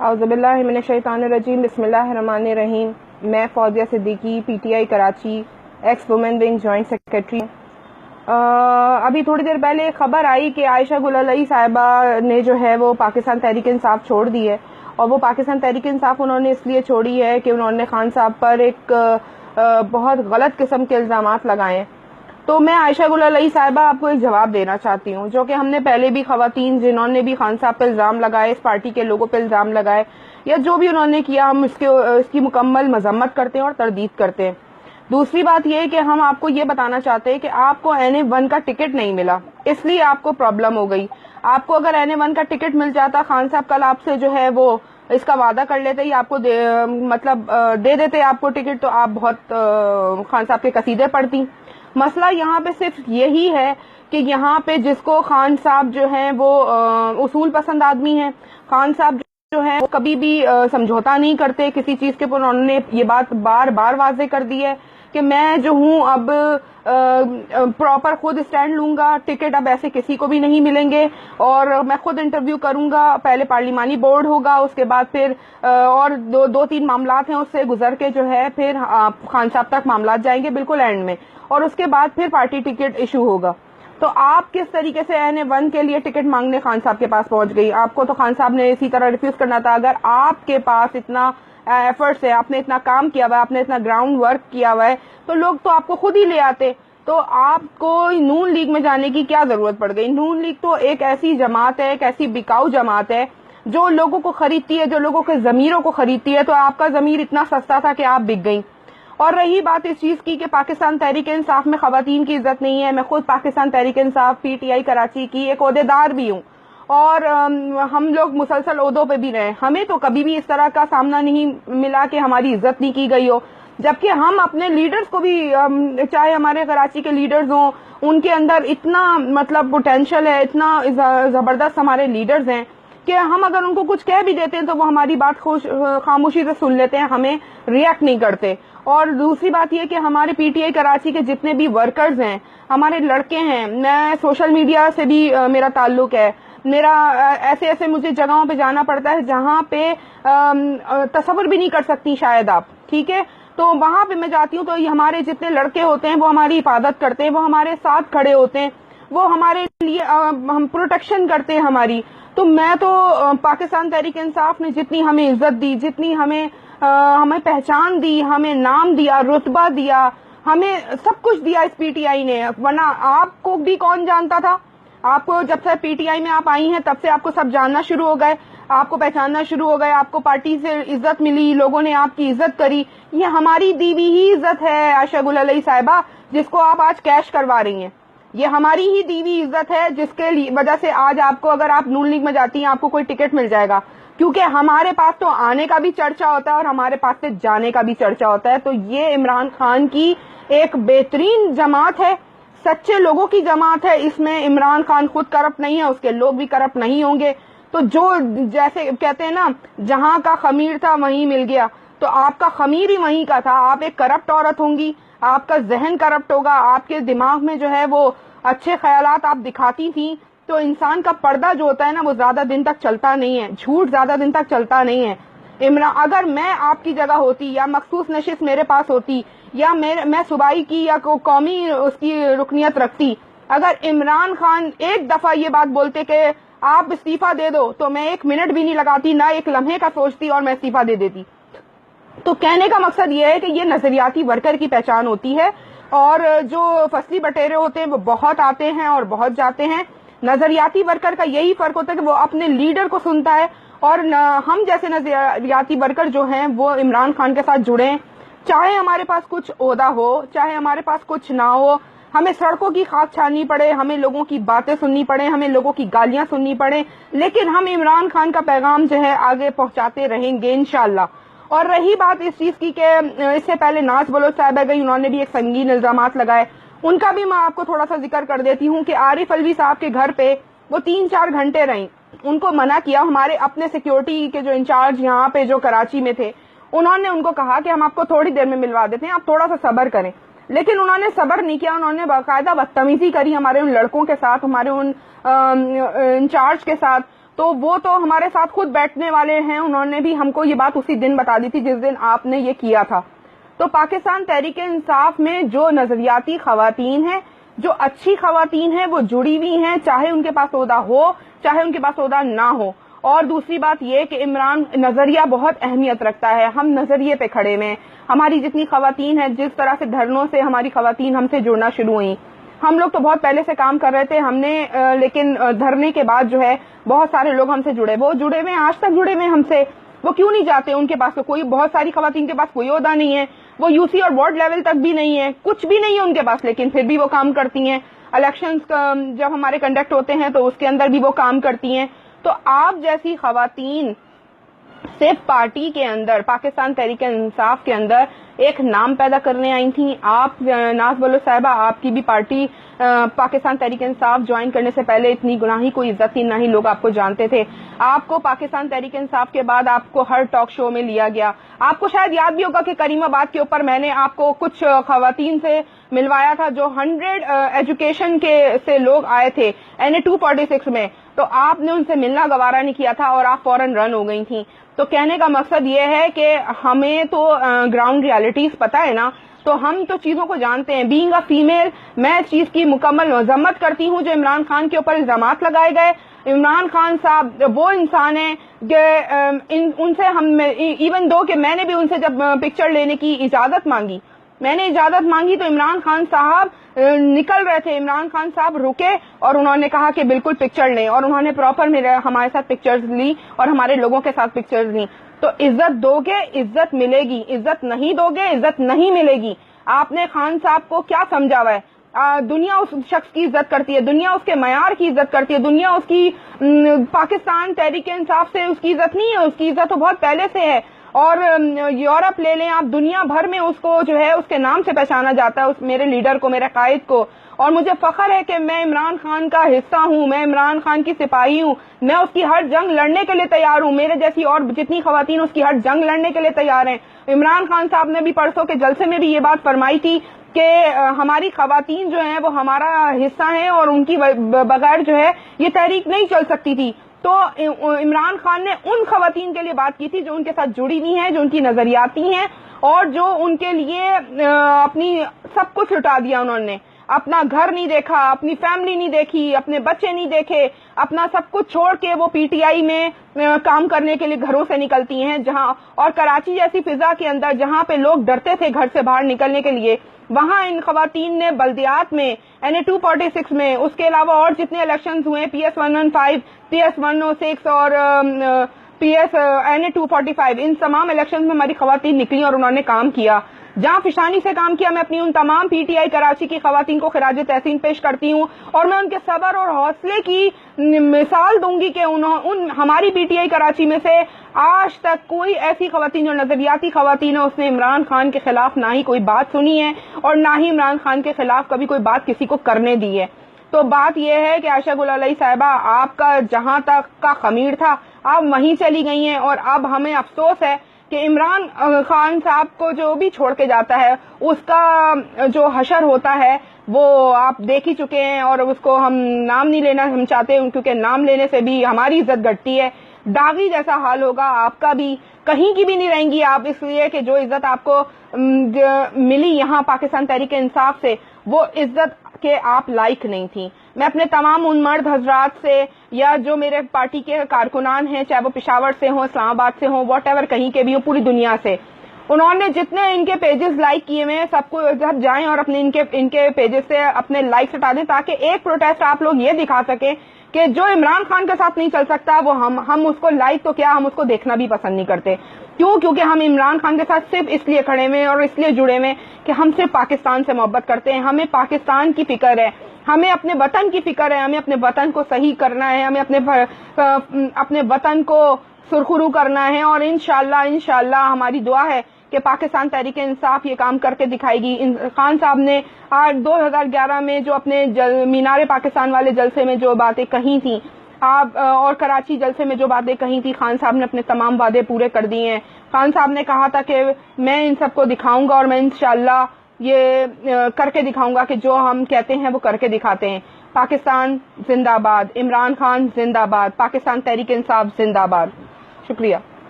اعوذ باللہ من الشیطان الرجیم، بسم اللہ الرحمن الرحیم۔ میں Fauzia Siddiqui, P T I Karachi, ex women wing joint secretary. ابھی تھوڑی دیر پہلے خبر آئی کہ عائشہ گل علیہ صاحبہ نے جو ہے وہ پاکستان تحریک انصاف چھوڑ دی ہے، اور وہ پاکستان تحریک انصاف انہوں نے اس لیے چھوڑی ہے کہ انہوں نے خان صاحب پر ایک بہت غلط قسم کے الزامات لگائے ہیں۔ تو میں عائشہ گل علیہ صاحبہ آپ کو ایک جواب دینا چاہتی ہوں، جو کہ ہم نے پہلے بھی خواتین جنہوں نے بھی خان صاحب پہ الزام لگائے، اس پارٹی کے لوگوں پہ الزام لگائے یا جو بھی انہوں نے کیا، ہم اس کی مکمل مذمت کرتے ہیں اور تردید کرتے ہیں۔ دوسری بات یہ کہ ہم آپ کو یہ بتانا چاہتے ہیں کہ آپ کو NA1 کا ٹکٹ نہیں ملا، اس لیے آپ کو پرابلم ہو گئی۔ آپ کو اگر NA1 کا ٹکٹ مل جاتا، خان صاحب کل آپ سے جو ہے وہ اس کا وعدہ کر لیتے ہی آپ کو دے دیتے آپ کو ٹکٹ، تو آپ بہت خان صاحب کے قصیدے پڑھتی۔ مسئلہ یہاں پہ صرف یہی ہے کہ یہاں پہ جس کو خان صاحب جو ہیں وہ اصول پسند آدمی ہیں، خان صاحب جو ہے وہ کبھی بھی سمجھوتا نہیں کرتے کسی چیز کے اوپر۔ انہوں نے یہ بات بار بار واضح کر دی ہے کہ میں جو ہوں اب پراپر خود اسٹینڈ لوں گا، ٹکٹ اب ایسے کسی کو بھی نہیں ملیں گے، اور میں خود انٹرویو کروں گا۔ پہلے پارلیمانی بورڈ ہوگا، اس کے بعد پھر اور دو تین معاملات ہیں، اس سے گزر کے جو ہے پھر خان صاحب تک معاملات جائیں گے بالکل اینڈ میں، اور اس کے بعد پھر پارٹی ٹکٹ ایشو ہوگا۔ تو آپ کس طریقے سے NA1 کے لیے ٹکٹ مانگنے خان صاحب کے پاس پہنچ گئی؟ آپ کو تو خان صاحب نے اسی طرح ریفیوز کرنا تھا۔ اگر آپ کے پاس اتنا ایفرٹس ہے، آپ نے اتنا کام کیا ہوا ہے، آپ نے اتنا گراؤنڈ ورک کیا ہوا ہے، تو لوگ تو آپ کو خود ہی لے آتے۔ تو آپ کو نون لیگ میں جانے کی کیا ضرورت پڑ گئی؟ نون لیگ تو ایک ایسی جماعت ہے، ایک ایسی بکاؤ جماعت ہے جو لوگوں کو خریدتی ہے، جو لوگوں کے ضمیروں کو خریدتی ہے۔ تو آپ کا ضمیر اتنا سستا تھا کہ آپ بک گئیں۔ اور رہی بات اس چیز کی کہ پاکستان تحریک انصاف میں خواتین کی عزت نہیں ہے، میں خود پاکستان تحریک انصاف PTI کراچی کی ایک عہدیدار بھی ہوں، اور ہم لوگ مسلسل عہدوں پہ بھی رہے، ہمیں تو کبھی بھی اس طرح کا سامنا نہیں ملا کہ ہماری عزت نہیں کی گئی ہو، جبکہ ہم اپنے لیڈرز کو بھی، چاہے ہمارے کراچی کے لیڈرز ہوں، ان کے اندر اتنا پوٹینشل ہے، اتنا زبردست ہمارے لیڈرز ہیں کہ ہم اگر ان کو کچھ کہہ بھی دیتے ہیں تو وہ ہماری بات خاموشی سے سن لیتے ہیں، ہمیں ریئیکٹ نہیں کرتے۔ اور دوسری بات یہ کہ ہمارے PTI کراچی کے جتنے بھی ورکرز ہیں، ہمارے لڑکے ہیں، میں سوشل میڈیا سے بھی میرا تعلق ہے، میرا ایسے مجھے جگہوں پہ جانا پڑتا ہے جہاں پہ تصور بھی نہیں کر سکتی شاید آپ، ٹھیک ہے؟ تو وہاں پہ میں جاتی ہوں تو ہمارے جتنے لڑکے ہوتے ہیں وہ ہماری حفاظت کرتے ہیں، وہ ہمارے ساتھ کھڑے ہوتے ہیں، وہ ہمارے لیے ہم پروٹیکشن کرتے ہیں ہماری۔ تو میں تو پاکستان تحریک انصاف نے جتنی ہمیں عزت دی، جتنی ہمیں پہچان دی، ہمیں نام دیا، رتبہ دیا، ہمیں سب کچھ دیا اس PTI نے، ورنہ آپ کو بھی کون جانتا تھا؟ آپ کو جب سے PTI میں آپ آئی ہیں تب سے آپ کو سب جاننا شروع ہو گئے، آپ کو پہچاننا شروع ہو گئے، آپ کو پارٹی سے عزت ملی، لوگوں نے آپ کی عزت کری۔ یہ ہماری دی ہوئی ہی عزت ہے عائشہ گل علیہ صاحبہ، جس کو آپ آج کیش کروا رہی ہیں۔ یہ ہماری ہی دی ہوئی عزت ہے جس کے وجہ سے آج آپ کو، اگر آپ نون لیگ میں جاتی ہیں، آپ کو کوئی ٹکٹ مل جائے گا، کیونکہ ہمارے پاس تو آنے کا بھی چرچا ہوتا ہے اور ہمارے پاس سے جانے کا بھی چرچا ہوتا ہے۔ تو یہ عمران خان کی ایک بہترین جماعت ہے، سچے لوگوں کی جماعت ہے، اس میں عمران خان خود کرپٹ نہیں ہے، اس کے لوگ بھی کرپٹ نہیں ہوں گے۔ تو جو جیسے کہتے ہیں نا، جہاں کا خمیر تھا وہیں مل گیا، تو آپ کا خمیر ہی وہیں کا تھا۔ آپ ایک کرپٹ عورت ہوں گی، آپ کا ذہن کرپٹ ہوگا، آپ کے دماغ میں جو ہے وہ اچھے خیالات آپ دکھاتی تھیں، تو انسان کا پردہ جو ہوتا ہے نا وہ زیادہ دن تک چلتا نہیں ہے، جھوٹ زیادہ دن تک چلتا نہیں ہے۔ اگر میں آپ کی جگہ ہوتی یا مخصوص نشست میرے پاس ہوتی، یا میں صوبائی کی یا قومی اس کی رکنیت رکھتی، اگر عمران خان ایک دفعہ یہ بات بولتے کہ آپ استعفیٰ دے دو، تو میں 1 منٹ بھی نہیں لگاتی، نہ 1 لمحے کا سوچتی، اور میں استعفیٰ دے دیتی۔ تو کہنے کا مقصد یہ ہے کہ یہ نظریاتی ورکر کی پہچان ہوتی ہے، اور جو فصلی بٹیرے ہوتے ہیں وہ بہت آتے ہیں اور بہت جاتے ہیں۔ نظریاتی ورکر کا یہی فرق ہوتا ہے کہ وہ اپنے لیڈر کو سنتا ہے، اور ہم جیسے نظریاتی ورکر جو ہیں وہ عمران خان کے ساتھ جڑے ہیں، چاہے ہمارے پاس کچھ عہدہ ہو، چاہے ہمارے پاس کچھ نہ ہو، ہمیں سڑکوں کی خاک چھاننی پڑے، ہمیں لوگوں کی باتیں سننی پڑے، ہمیں لوگوں کی گالیاں سننی پڑے، لیکن ہم عمران خان کا پیغام جو ہے آگے پہنچاتے رہیں گے انشاءاللہ۔ اور رہی بات اس چیز کی کہ اس سے پہلے ناز بلوچ صاحبہ گئی، انہوں نے بھی ایک سنگین الزامات لگائے، ان کا بھی میں آپ کو تھوڑا سا ذکر کر دیتی ہوں کہ عارف الوی صاحب کے گھر پہ وہ 3-4 گھنٹے رہیں، ان کو منع کیا، ہمارے اپنے سیکیورٹی کے جو انچارج یہاں پہ جو کراچی میں تھے، انہوں نے ان کو کہا کہ ہم آپ کو تھوڑی دیر میں ملوا دیتے ہیں، آپ تھوڑا سا صبر کریں، لیکن انہوں نے صبر نہیں کیا، انہوں نے باقاعدہ بدتمیزی کری ہمارے ان لڑکوں کے ساتھ، ہمارے ان انچارج کے ساتھ، تو وہ تو ہمارے ساتھ خود بیٹھنے والے ہیں، انہوں نے بھی ہم کو یہ بات اسی دن بتا دی تھی جس دن آپ نے یہ کیا تھا. تو پاکستان تحریک انصاف میں جو نظریاتی خواتین ہیں، جو اچھی خواتین ہیں، وہ جڑی ہوئی ہیں، چاہے ان کے پاس عہدہ ہو چاہے ان کے پاس عہدہ نہ ہو. اور دوسری بات یہ کہ عمران نظریہ بہت اہمیت رکھتا ہے، ہم نظریے پہ کھڑے ہوئے ہیں. ہماری جتنی خواتین ہیں، جس طرح سے دھرنوں سے ہماری خواتین ہم سے جڑنا شروع ہوئی، ہم لوگ تو بہت پہلے سے کام کر رہے تھے ہم نے، لیکن دھرنے کے بعد جو ہے بہت سارے لوگ ہم سے جڑے، وہ جڑے ہوئے آج تک جڑے ہوئے ہم سے. وہ کیوں نہیں جاتے؟ ان کے پاس تو کوئی، بہت ساری خواتین کے پاس کوئی عہدہ نہیں ہے، وہ یو سی اور وارڈ لیول تک بھی نہیں ہے، کچھ بھی نہیں ہے ان کے پاس، لیکن پھر بھی وہ کام کرتی ہیں. الیکشنز جب ہمارے کنڈکٹ ہوتے ہیں تو اس کے اندر بھی وہ کام کرتی ہیں. تو آپ جیسی خواتین صرف پارٹی کے اندر، پاکستان تحریک انصاف کے اندر ایک نام پیدا کرنے آئی تھیں. آپ ناز بلو صاحبہ، آپ کی بھی پارٹی پاکستان تحریک انصاف جوائن کرنے سے پہلے اتنی نہ ہی کوئی عزت تھی، نہ ہی لوگ آپ کو جانتے تھے. آپ کو پاکستان تحریک انصاف کے بعد آپ کو ہر ٹاک شو میں لیا گیا. آپ کو شاید یاد بھی ہوگا کہ کریم آباد کے اوپر میں نے آپ کو کچھ خواتین سے ملوایا تھا جو 100 ایجوکیشن کے سے لوگ آئے تھے NA 246 میں، تو آپ نے ان سے ملنا گوارا نہیں کیا تھا اور آپ فوراً رن ہو گئی تھیں. تو کہنے کا مقصد یہ ہے کہ ہمیں تو گراؤنڈ ریالٹیز پتہ ہے نا، تو ہم تو چیزوں کو جانتے ہیں. بینگ اے فیمیل، میں اس چیز کی مکمل مذمت کرتی ہوں جو عمران خان کے اوپر الزامات لگائے گئے. عمران خان صاحب وہ انسان ہیں کہ ان سے ہم ایون دو کہ میں نے بھی ان سے جب پکچر لینے کی اجازت مانگی، میں نے اجازت مانگی تو عمران خان صاحب نکل رہے تھے، عمران خان صاحب رکے اور انہوں نے کہا کہ بالکل پکچر لیں، اور انہوں نے پراپر ہمارے ساتھ پکچرز لی اور ہمارے لوگوں کے ساتھ پکچرز لی. تو عزت دو گے عزت ملے گی، عزت نہیں دو گے عزت نہیں ملے گی. آپ نے خان صاحب کو کیا سمجھا ہوا ہے؟ دنیا اس شخص کی عزت کرتی ہے، دنیا اس کے معیار کی عزت کرتی ہے، دنیا اس کی پاکستان تحریک انصاف سے اس کی عزت نہیں ہے، اس کی عزت تو بہت پہلے سے ہے. اور یورپ لے لیں آپ، دنیا بھر میں اس کو جو ہے اس کے نام سے پہچانا جاتا ہے، اس میرے لیڈر کو، میرے قائد کو. اور مجھے فخر ہے کہ میں عمران خان کا حصہ ہوں، میں عمران خان کی سپاہی ہوں، میں اس کی ہر جنگ لڑنے کے لیے تیار ہوں. میرے جیسی اور جتنی خواتین اس کی ہر جنگ لڑنے کے لیے تیار ہیں. عمران خان صاحب نے بھی پرسوں کے جلسے میں بھی یہ بات فرمائی تھی کہ ہماری خواتین جو ہیں وہ ہمارا حصہ ہیں اور ان کی بغیر جو ہے یہ تحریک نہیں چل سکتی تھی. تو عمران خان نے ان خواتین کے لیے بات کی تھی جو ان کے ساتھ جڑی ہوئی ہیں، جو ان کی نظریاتی ہیں اور جو ان کے لیے اپنی سب کچھ لٹا دیا. انہوں نے اپنا گھر نہیں دیکھا، اپنی فیملی نہیں دیکھی، اپنے بچے نہیں دیکھے، اپنا سب کچھ چھوڑ کے وہ PTI میں کام کرنے کے لیے گھروں سے نکلتی ہیں. جہاں اور کراچی جیسی فضا کے اندر جہاں پہ لوگ ڈرتے تھے گھر سے باہر نکلنے کے لیے، وہاں ان خواتین نے بلدیات میں NA 246 میں، اس کے علاوہ اور جتنے الیکشنز ہوئے PS 115 PS 106 اور PS NA 245، ان تمام الیکشنز میں ہماری خواتین نکلی اور انہوں نے کام کیا، جہاں فشانی سے کام کیا. میں اپنی ان تمام PTI کراچی کی خواتین کو خراج تحسین پیش کرتی ہوں اور میں ان کے صبر اور حوصلے کی مثال دوں گی کہ ہماری PTI کراچی میں سے آج تک کوئی ایسی خواتین جو نظریاتی خواتین ہے اس نے عمران خان کے خلاف نہ ہی کوئی بات سنی ہے اور نہ ہی عمران خان کے خلاف کبھی کوئی بات کسی کو کرنے دی ہے. تو بات یہ ہے کہ عائشہ گل علیہ صاحبہ، آپ کا جہاں تک کا خمیر تھا آپ وہیں چلی گئی ہیں، اور اب ہمیں افسوس ہے کہ عمران خان صاحب کو جو بھی چھوڑ کے جاتا ہے اس کا جو حشر ہوتا ہے وہ آپ دیکھ ہی چکے ہیں، اور اس کو ہم نام نہیں لینا ہم چاہتے ہیں کیونکہ نام لینے سے بھی ہماری عزت گھٹتی ہے. داغی جیسا حال ہوگا آپ کا بھی، کہیں کی بھی نہیں رہیں گی آپ، اس لیے کہ جو عزت آپ کو ملی یہاں پاکستان تحریک انصاف سے، وہ عزت کے آپ لائق نہیں تھی. میں اپنے تمام ان مرد حضرات سے یا جو میرے پارٹی کے کارکنان ہیں، چاہے وہ پشاور سے ہوں، اسلام آباد سے ہوں، واٹ ایور کہیں کے بھی ہوں، پوری دنیا سے، انہوں نے جتنے ان کے پیجز لائک کیے ہوئے ہیں سب کو جب جائیں اور اپنے ان کے پیجز سے اپنے لائکس ہٹا دیں تاکہ ایک پروٹیسٹ آپ لوگ یہ دکھا سکیں کہ جو عمران خان کے ساتھ نہیں چل سکتا وہ ہم اس کو لائک تو کیا ہم اس کو دیکھنا بھی پسند نہیں کرتے. کیوں؟ کیونکہ ہم عمران خان کے ساتھ صرف اس لیے کھڑے ہوئے اور اس لیے جڑے ہوئے کہ ہم صرف پاکستان سے محبت کرتے ہیں، ہمیں پاکستان کی فکر ہے، ہمیں اپنے وطن کی فکر ہے، ہمیں اپنے وطن کو صحیح کرنا ہے، ہمیں اپنے وطن کو سرخرو کرنا ہے. اور انشاءاللہ ہماری دعا ہے کہ پاکستان تحریک انصاف یہ کام کر کے دکھائے گی. خان صاحب نے 2011 میں جو اپنے مینار پاکستان والے جلسے میں جو باتیں کہی تھیں آپ، اور کراچی جلسے میں جو باتیں کہی تھی، خان صاحب نے اپنے تمام وعدے پورے کر دیے ہیں. خان صاحب نے کہا تھا کہ میں ان سب کو دکھاؤں گا اور میں انشاءاللہ یہ کر کے دکھاؤں گا کہ جو ہم کہتے ہیں وہ کر کے دکھاتے ہیں. پاکستان زندہ باد، عمران خان زندہ باد، پاکستان تحریک انصاف زندہ باد. شکریہ.